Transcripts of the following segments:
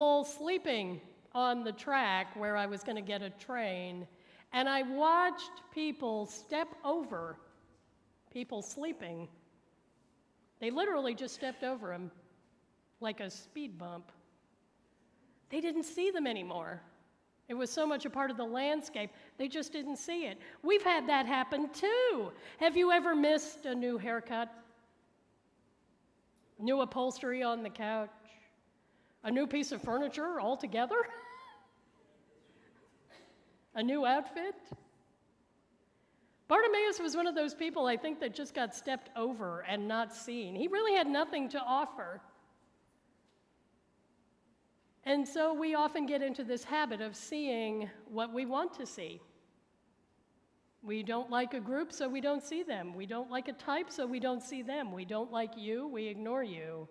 sleeping on the track where I was going to get a train, and I watched people step over people sleeping. They literally just stepped over them like a speed bump. They didn't see them anymore. It was so much a part of the landscape, they just didn't see it. We've had that happen too. Have you ever missed a new haircut? New upholstery on the couch? A new piece of furniture altogether? A new outfit? Bartimaeus was one of those people, I think, that just got stepped over and not seen. He really had nothing to offer. And so we often get into this habit of seeing what we want to see. We don't like a group, so we don't see them. We don't like a type, so we don't see them. We don't like you, we ignore you.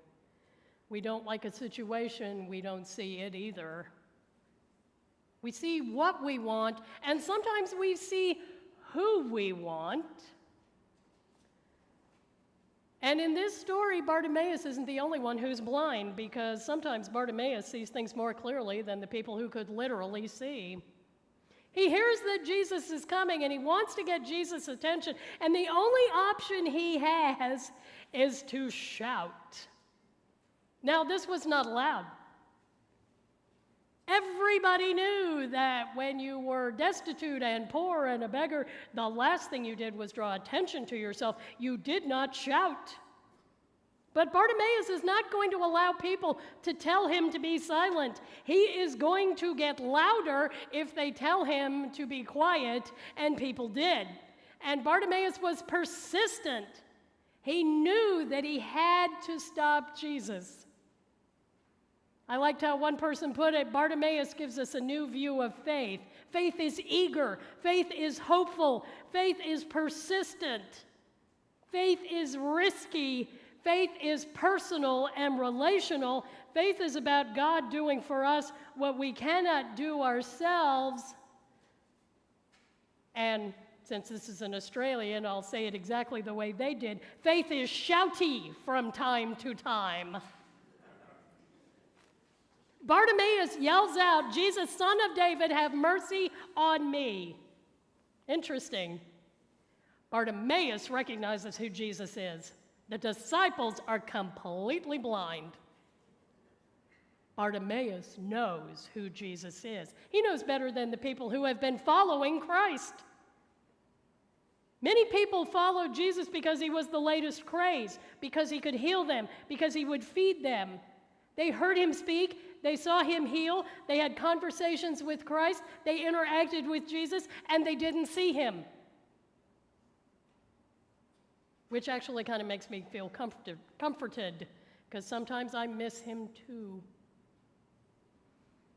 We don't like a situation, we don't see it either. We see what we want, and sometimes we see who we want. And in this story, Bartimaeus isn't the only one who's blind, because sometimes Bartimaeus sees things more clearly than the people who could literally see. He hears that Jesus is coming, and he wants to get Jesus' attention, and the only option he has is to shout. Now, this was not allowed. Everybody knew that when you were destitute and poor and a beggar, the last thing you did was draw attention to yourself. You did not shout. But Bartimaeus is not going to allow people to tell him to be silent. He is going to get louder if they tell him to be quiet, and people did. And Bartimaeus was persistent. He knew that he had to stop Jesus. I liked how one person put it, Bartimaeus gives us a new view of faith. Faith is eager. Faith is hopeful. Faith is persistent. Faith is risky. Faith is personal and relational. Faith is about God doing for us what we cannot do ourselves. And since this is an Australian, I'll say it exactly the way they did. Faith is shouty from time to time. Bartimaeus yells out, Jesus, Son of David, have mercy on me. Interesting. Bartimaeus recognizes who Jesus is. The disciples are completely blind. Bartimaeus knows who Jesus is. He knows better than the people who have been following Christ. Many people followed Jesus because he was the latest craze, because he could heal them, because he would feed them. They heard him speak. They saw him heal, they had conversations with Christ, they interacted with Jesus, and they didn't see him. Which actually kind of makes me feel comforted, because sometimes I miss him too.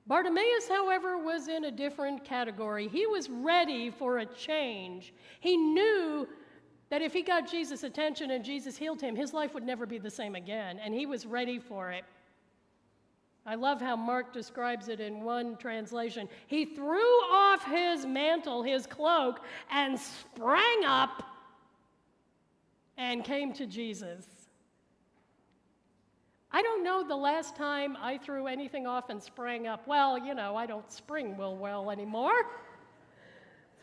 Bartimaeus, however, was in a different category. He was ready for a change. He knew that if he got Jesus' attention and Jesus healed him, his life would never be the same again, and he was ready for it. I love how Mark describes it in one translation. He threw off his mantle, his cloak, and sprang up and came to Jesus. I don't know the last time I threw anything off and sprang up. Well, you know, I don't spring well anymore.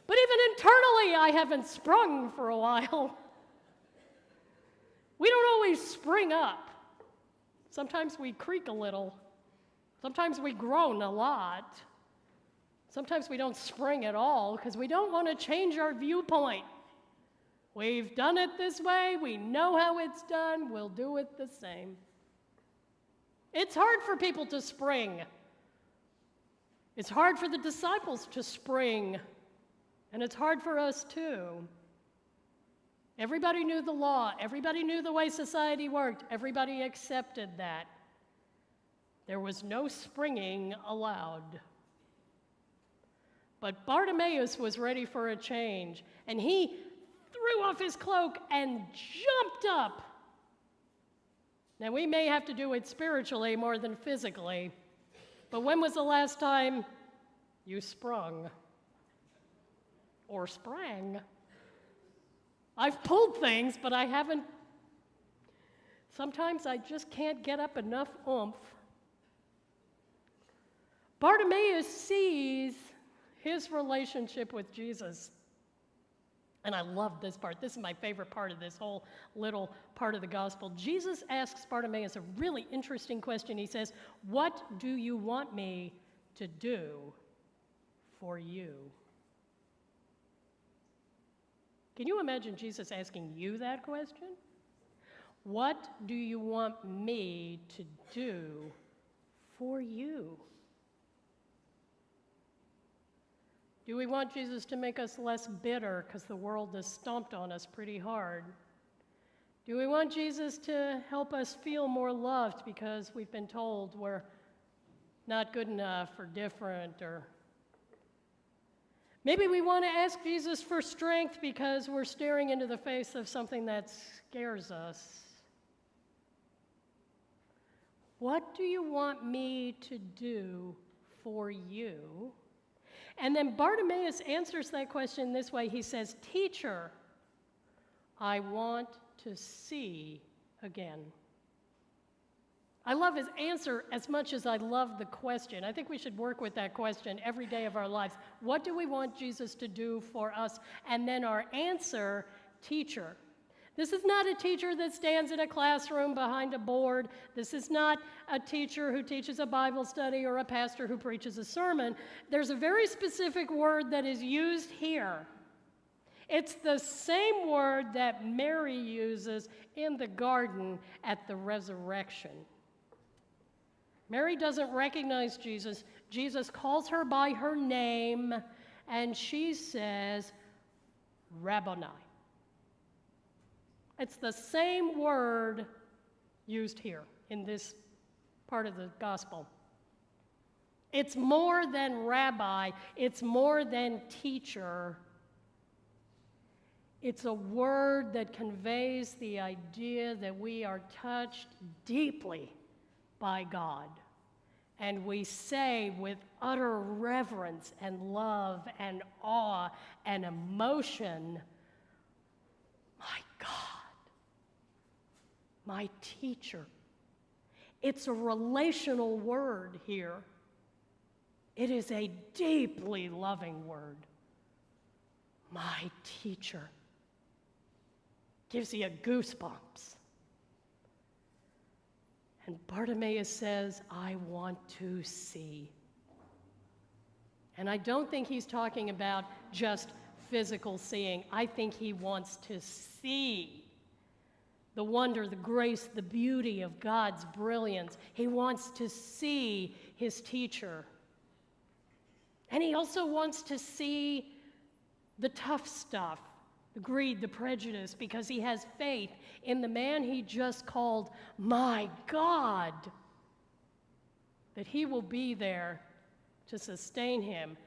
But even internally, I haven't sprung for a while. We don't always spring up. Sometimes we creak a little. Sometimes we groan a lot. Sometimes we don't spring at all because we don't want to change our viewpoint. We've done it this way. We know how it's done. We'll do it the same. It's hard for people to spring. It's hard for the disciples to spring. And it's hard for us too. Everybody knew the law. Everybody knew the way society worked. Everybody accepted that. There was no springing allowed. But Bartimaeus was ready for a change, and he threw off his cloak and jumped up. Now, we may have to do it spiritually more than physically, but when was the last time you sprung or sprang? I've pulled things, but I haven't. Sometimes I just can't get up enough oomph Bartimaeus sees his relationship with Jesus. And I love this part. This is my favorite part of this whole little part of the gospel. Jesus asks Bartimaeus a really interesting question. He says, "What do you want me to do for you?" Can you imagine Jesus asking you that question? What do you want me to do for you? Do we want Jesus to make us less bitter because the world has stomped on us pretty hard? Do we want Jesus to help us feel more loved because we've been told we're not good enough or different? Or maybe we want to ask Jesus for strength because we're staring into the face of something that scares us. What do you want me to do for you? And then Bartimaeus answers that question this way. He says, "Teacher, I want to see again." I love his answer as much as I love the question. I think we should work with that question every day of our lives. What do we want Jesus to do for us? And then our answer, teacher. This is not a teacher that stands in a classroom behind a board. This is not a teacher who teaches a Bible study or a pastor who preaches a sermon. There's a very specific word that is used here. It's the same word that Mary uses in the garden at the resurrection. Mary doesn't recognize Jesus. Jesus calls her by her name, and she says, "Rabboni." It's the same word used here in this part of the gospel. It's more than rabbi, it's more than teacher. It's a word that conveys the idea that we are touched deeply by God. And we say with utter reverence and love and awe and emotion, "My God, my teacher." It's a relational word here. It is a deeply loving word. My teacher. Gives you goosebumps. And Bartimaeus says, "I want to see." And I don't think he's talking about just physical seeing. I think he wants to see the wonder, the grace, the beauty of God's brilliance. He wants to see his teacher. And he also wants to see the tough stuff, the greed, the prejudice, because he has faith in the man he just called my God, that he will be there to sustain him.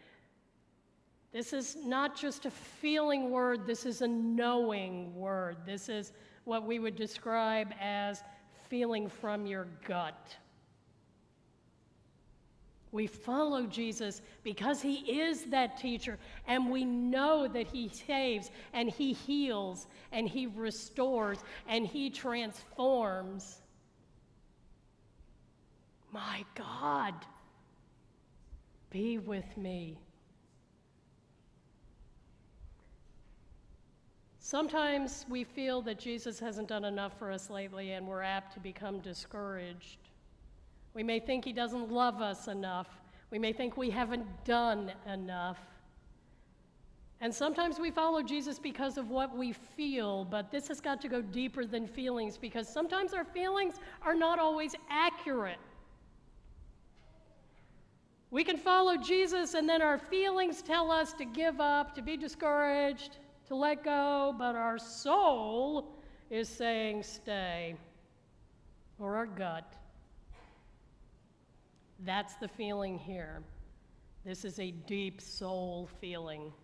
This is not just a feeling word, this is a knowing word. This is what we would describe as feeling from your gut. We follow Jesus because he is that teacher, and we know that he saves, and he heals, and he restores, and he transforms. My God, be with me. Sometimes we feel that Jesus hasn't done enough for us lately, and we're apt to become discouraged. We may think he doesn't love us enough. We may think we haven't done enough. And sometimes we follow Jesus because of what we feel, but this has got to go deeper than feelings, because sometimes our feelings are not always accurate. We can follow Jesus, and then our feelings tell us to give up, to be discouraged, to let go, but our soul is saying stay, or our gut. That's the feeling here. This is a deep soul feeling.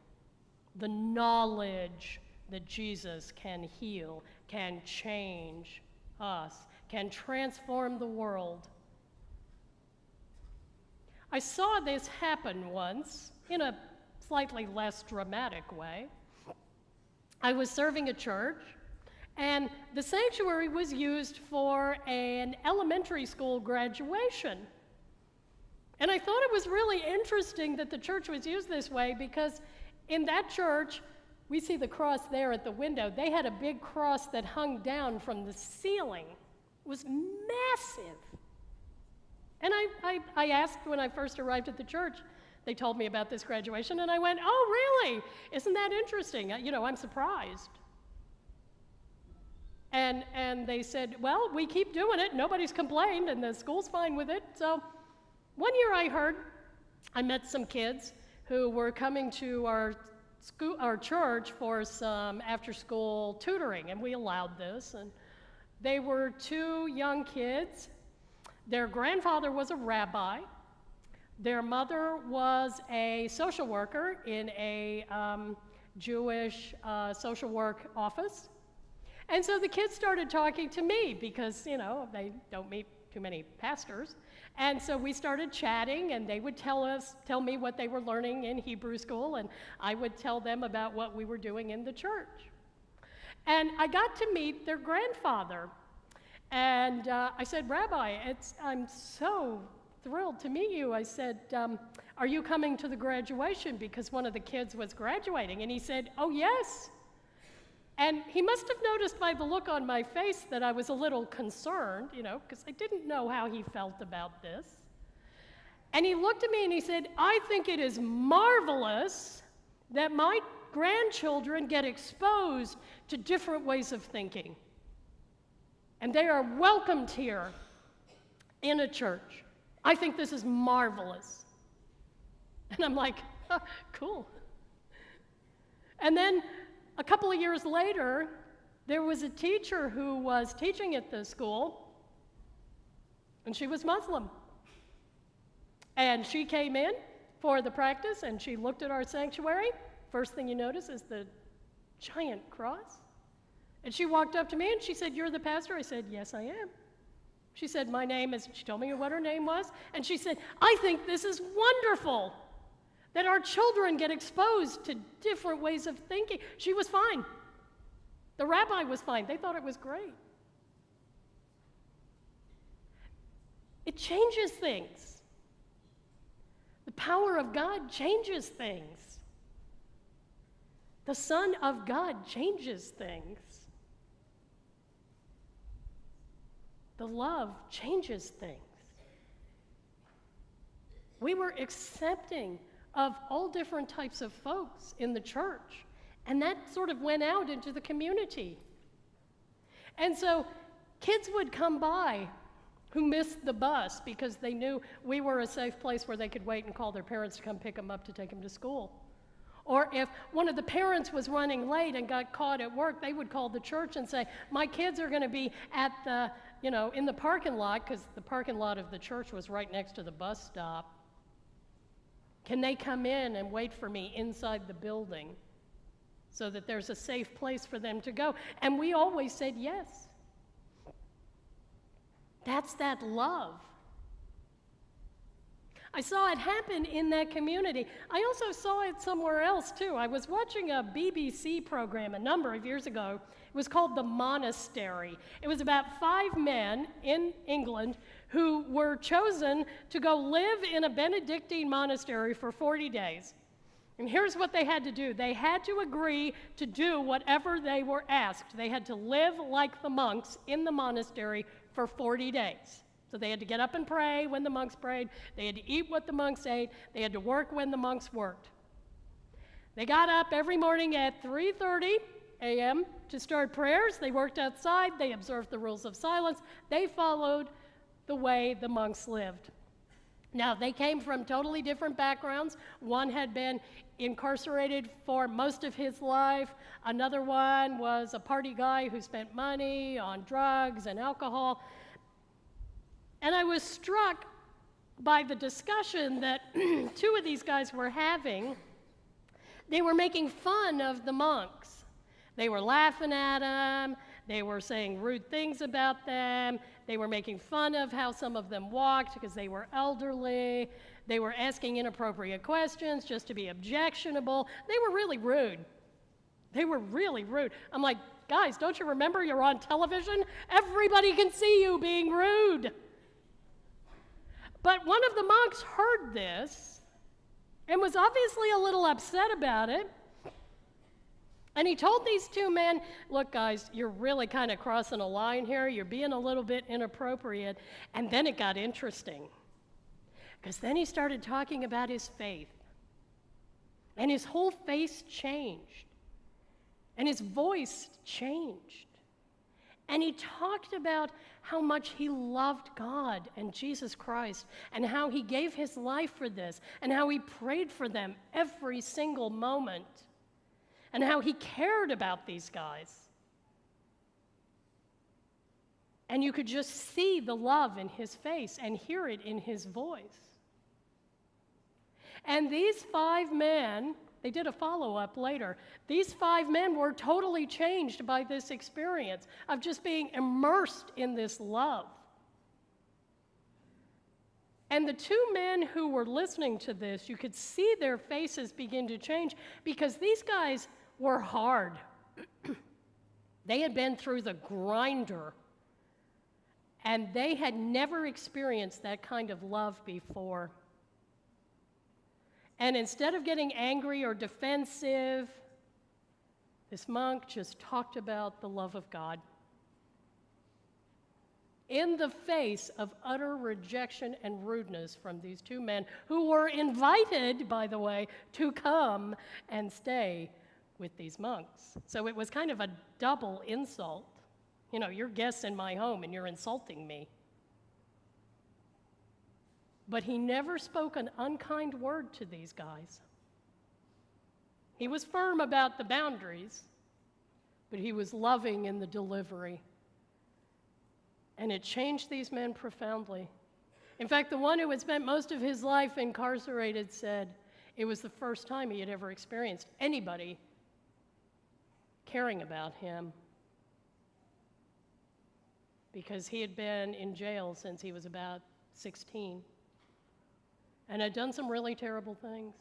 The knowledge that Jesus can heal, can change us, can transform the world. I saw this happen once in a slightly less dramatic way. I was serving a church, and the sanctuary was used for an elementary school graduation. And I thought it was really interesting that the church was used this way, because in that church, we see the cross there at the window. They had a big cross that hung down from the ceiling. It was massive. And I asked when I first arrived at the church, they told me about this graduation, and I went, oh, really? Isn't that interesting? I'm surprised. And they said, well, we keep doing it. Nobody's complained, and the school's fine with it. So one year I met some kids who were coming to our church for some after-school tutoring, and we allowed this. And they were two young kids. Their grandfather was a rabbi. Their mother was a social worker in a Jewish social work office. And so the kids started talking to me because, they don't meet too many pastors. And so we started chatting, and they would tell me what they were learning in Hebrew school, and I would tell them about what we were doing in the church. And I got to meet their grandfather. And I said, Rabbi, I'm so thrilled to meet you. I said, are you coming to the graduation? Because one of the kids was graduating. And he said, oh, yes. And he must have noticed by the look on my face that I was a little concerned, because I didn't know how he felt about this. And he looked at me and he said, I think it is marvelous that my grandchildren get exposed to different ways of thinking. And they are welcomed here in a church. I think this is marvelous. And I'm like, oh, cool. And then a couple of years later, there was a teacher who was teaching at the school, and she was Muslim. And she came in for the practice, and she looked at our sanctuary. First thing you notice is the giant cross. And she walked up to me, and she said, you're the pastor? I said, yes, I am. She said, my name is, she told me what her name was, and she said, I think this is wonderful that our children get exposed to different ways of thinking. She was fine. The rabbi was fine. They thought it was great. It changes things. The power of God changes things. The Son of God changes things. The love changes things. We were accepting of all different types of folks in the church, and that sort of went out into the community. And so kids would come by who missed the bus because they knew we were a safe place where they could wait and call their parents to come pick them up to take them to school. Or if one of the parents was running late and got caught at work, they would call the church and say, my kids are going to be at the, in the parking lot, because the parking lot of the church was right next to the bus stop. Can they come in and wait for me inside the building so that there's a safe place for them to go? And we always said yes. That's that love. I saw it happen in that community. I also saw it somewhere else, too. I was watching a BBC program a number of years ago. It was called The Monastery. It was about 5 men in England who were chosen to go live in a Benedictine monastery for 40 days. And here's what they had to do. They had to agree to do whatever they were asked. They had to live like the monks in the monastery for 40 days. So they had to get up and pray when the monks prayed. They had to eat what the monks ate. They had to work when the monks worked. They got up every morning at 3:30 a.m. to start prayers. They worked outside. They observed the rules of silence. They followed the way the monks lived. Now, they came from totally different backgrounds. One had been incarcerated for most of his life. Another one was a party guy who spent money on drugs and alcohol. And I was struck by the discussion that 2 of these guys were having. They were making fun of the monks. They were laughing at them. They were saying rude things about them. They were making fun of how some of them walked because they were elderly. They were asking inappropriate questions just to be objectionable. They were really rude. They were really rude. I'm like, guys, don't you remember you're on television? Everybody can see you being rude. But one of the monks heard this and was obviously a little upset about it. And he told these two men, look, guys, you're really kind of crossing a line here. You're being a little bit inappropriate. And then it got interesting. Because then he started talking about his faith. And his whole face changed. And his voice changed. And he talked about how much he loved God and Jesus Christ, and how he gave his life for this, and how he prayed for them every single moment, and how he cared about these guys. And you could just see the love in his face and hear it in his voice. And these 5 men, they did a follow-up later. These 5 men were totally changed by this experience of just being immersed in this love. And the 2 men who were listening to this, you could see their faces begin to change because these guys were hard. They had been through the grinder, and they had never experienced that kind of love before. And instead of getting angry or defensive, this monk just talked about the love of God in the face of utter rejection and rudeness from these 2 men who were invited, by the way, to come and stay with these monks. So it was kind of a double insult. You know, you're guests in my home and you're insulting me. But he never spoke an unkind word to these guys. He was firm about the boundaries, but he was loving in the delivery. And it changed these men profoundly. In fact, the one who had spent most of his life incarcerated said it was the first time he had ever experienced anybody caring about him, because he had been in jail since he was about 16. And had done some really terrible things.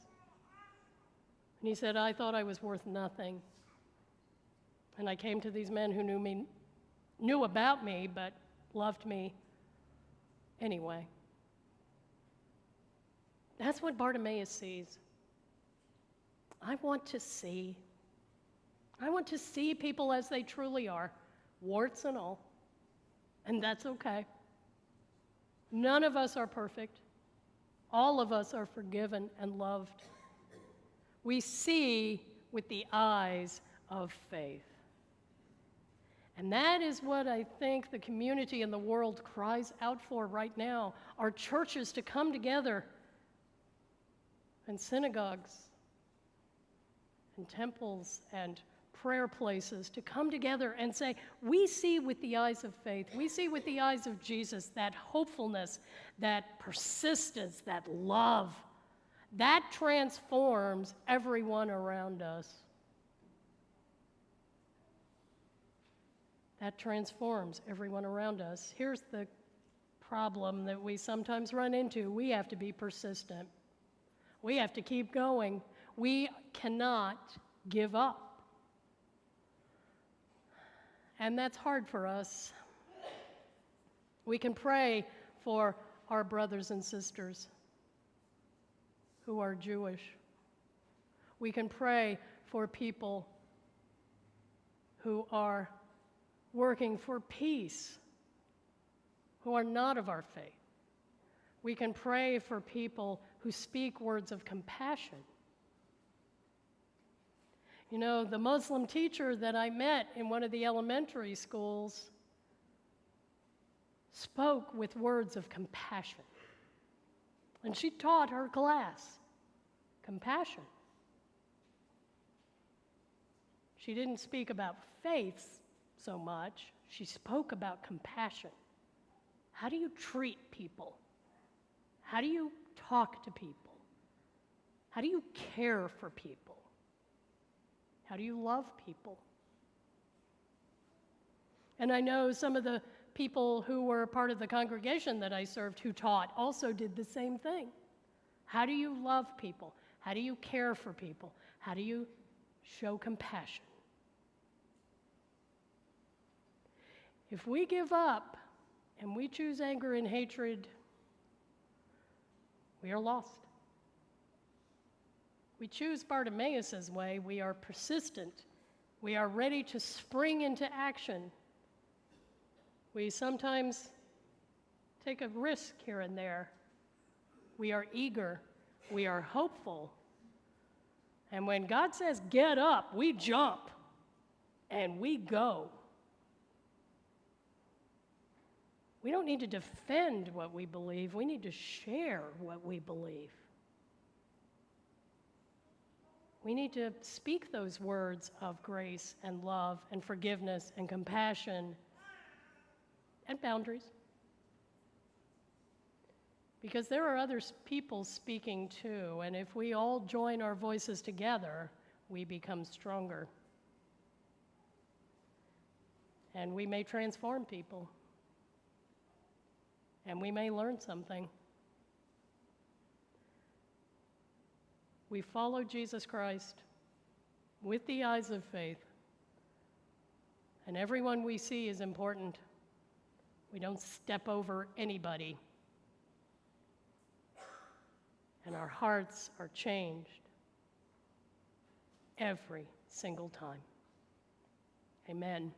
And he said, I thought I was worth nothing. And I came to these men who knew about me, but loved me anyway. That's what Bartimaeus sees. I want to see. I want to see people as they truly are, warts and all. And that's okay. None of us are perfect. All of us are forgiven and loved. We see with the eyes of faith. And that is what I think the community and the world cries out for right now, are churches to come together, and synagogues and temples and prayer places to come together and say, we see with the eyes of faith, we see with the eyes of Jesus that hopefulness, that persistence, that love, that transforms everyone around us. That transforms everyone around us. Here's the problem that we sometimes run into. We have to be persistent. We have to keep going. We cannot give up. And that's hard for us. We can pray for our brothers and sisters who are Jewish. We can pray for people who are working for peace, who are not of our faith. We can pray for people who speak words of compassion. You know, the Muslim teacher that I met in one of the elementary schools spoke with words of compassion. And she taught her class compassion. She didn't speak about faith so much. She spoke about compassion. How do you treat people? How do you talk to people? How do you care for people? How do you love people? And I know some of the people who were part of the congregation that I served who taught also did the same thing. How do you love people? How do you care for people? How do you show compassion? If we give up and we choose anger and hatred, we are lost. We choose Bartimaeus' way. We are persistent. We are ready to spring into action. We sometimes take a risk here and there. We are eager. We are hopeful. And when God says, get up, we jump and we go. We don't need to defend what we believe. We need to share what we believe. We need to speak those words of grace and love and forgiveness and compassion and boundaries. Because there are other people speaking too, and if we all join our voices together, we become stronger. And we may transform people. And we may learn something. We follow Jesus Christ with the eyes of faith. And everyone we see is important. We don't step over anybody. And our hearts are changed every single time. Amen.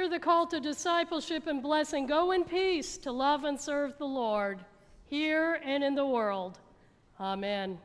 Hear the call to discipleship and blessing. Go in peace to love and serve the Lord, here and in the world. Amen.